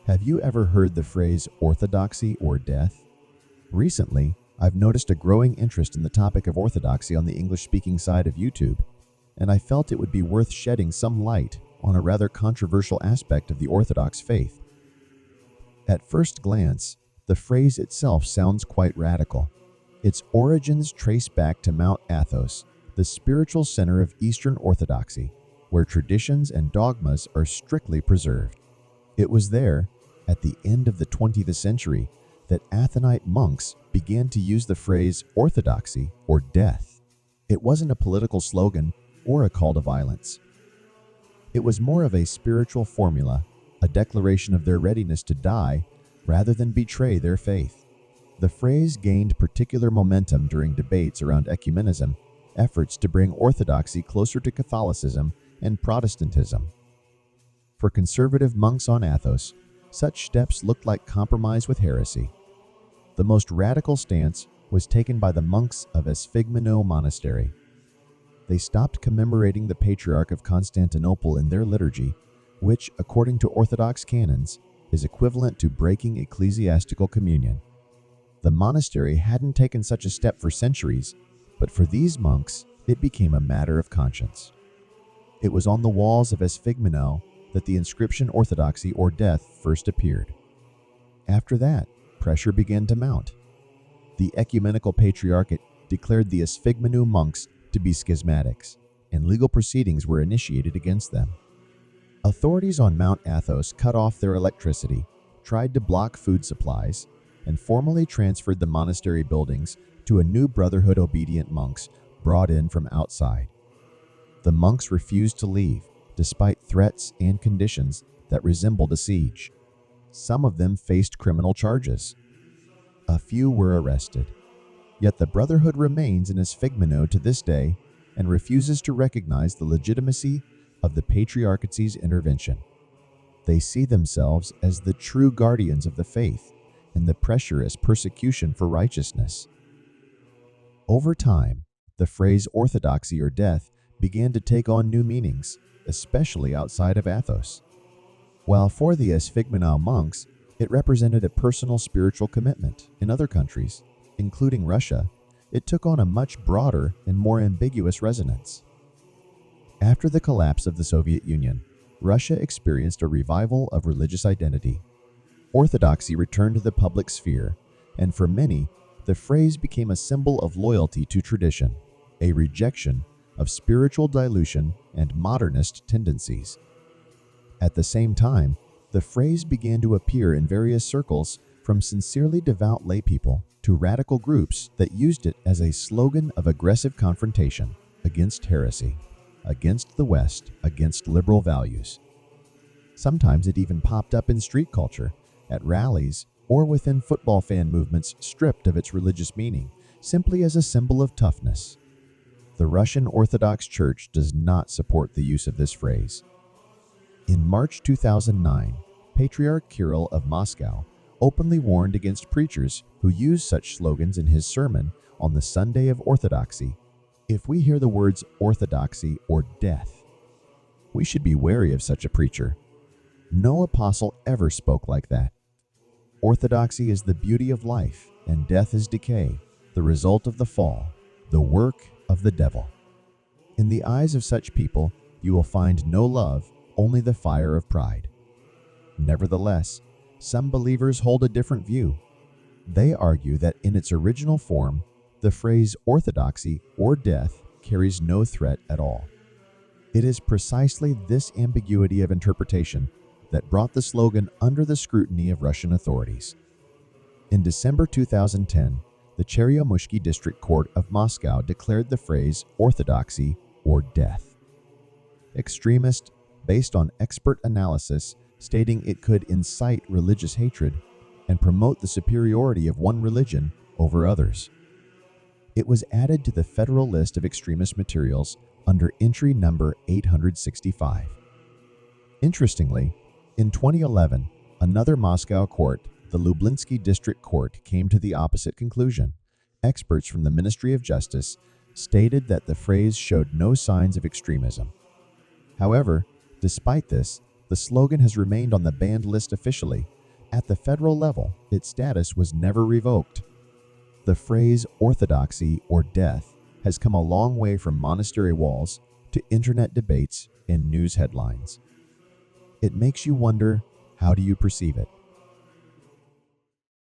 Have you ever heard the phrase orthodoxy or death? Recently, I've noticed a growing interest in the topic of orthodoxy on the English-speaking side of YouTube, and I felt it would be worth shedding some light on a rather controversial aspect of the Orthodox faith. At first glance, the phrase itself sounds quite radical. Its origins trace back to Mount Athos, the spiritual center of Eastern Orthodoxy, where traditions and dogmas are strictly preserved. It was there, at the end of the 20th century, that Athonite monks began to use the phrase orthodoxy or death. It wasn't a political slogan or a call to violence. It was more of a spiritual formula, a declaration of their readiness to die rather than betray their faith. The phrase gained particular momentum during debates around ecumenism, efforts to bring orthodoxy closer to Catholicism and Protestantism. For conservative monks on Athos, such steps looked like compromise with heresy. The most radical stance was taken by the monks of Esphigmenou Monastery. They stopped commemorating the Patriarch of Constantinople in their liturgy, which, according to Orthodox canons, is equivalent to breaking ecclesiastical communion. The monastery hadn't taken such a step for centuries, but for these monks, it became a matter of conscience. It was on the walls of Esphigmenou that the inscription orthodoxy or death first appeared. After that, pressure began to mount. The ecumenical patriarchate declared the Esphigmenou monks to be schismatics, and legal proceedings were initiated against them. Authorities on Mount Athos cut off their electricity, tried to block food supplies, and formally transferred the monastery buildings to a new brotherhood-obedient monks brought in from outside. The monks refused to leave, despite threats and conditions that resembled a siege. Some of them faced criminal charges. A few were arrested. Yet the Brotherhood remains in Esphigmenou to this day and refuses to recognize the legitimacy of the Patriarchate's intervention. They see themselves as the true guardians of the faith and the pressure as persecution for righteousness. Over time, the phrase orthodoxy or death began to take on new meanings, especially outside of Athos. While for the Esphigmenou monks, it represented a personal spiritual commitment, in other countries, including Russia, it took on a much broader and more ambiguous resonance. After the collapse of the Soviet Union, Russia experienced a revival of religious identity. Orthodoxy returned to the public sphere, and for many, the phrase became a symbol of loyalty to tradition, a rejection of spiritual dilution and modernist tendencies. At the same time, the phrase began to appear in various circles, from sincerely devout laypeople to radical groups that used it as a slogan of aggressive confrontation against heresy, against the West, against liberal values. Sometimes it even popped up in street culture, at rallies, or within football fan movements stripped of its religious meaning, simply as a symbol of toughness. The Russian Orthodox Church does not support the use of this phrase. In March 2009, Patriarch Kirill of Moscow openly warned against preachers who use such slogans in his sermon on the Sunday of Orthodoxy. If we hear the words orthodoxy or death, we should be wary of such a preacher. No apostle ever spoke like that. Orthodoxy is the beauty of life, and death is decay, the result of the fall, the work of the devil. In the eyes of such people, you will find no love, only the fire of pride. Nevertheless, some believers hold a different view. They argue that in its original form, the phrase orthodoxy or death carries no threat at all. It is precisely this ambiguity of interpretation that brought the slogan under the scrutiny of Russian authorities. In December 2010, the Cheryomushki District Court of Moscow declared the phrase orthodoxy or death. Extremist, based on expert analysis, stating it could incite religious hatred and promote the superiority of one religion over others. It was added to the federal list of extremist materials under entry number 865. Interestingly, in 2011, another Moscow court, the Lublinsky District Court, came to the opposite conclusion. Experts from the Ministry of Justice stated that the phrase showed no signs of extremism. However, despite this, the slogan has remained on the banned list officially, At the federal level, its status was never revoked. The phrase orthodoxy or death has come a long way from monastery walls to internet debates and news headlines. It makes you wonder, how do you perceive it?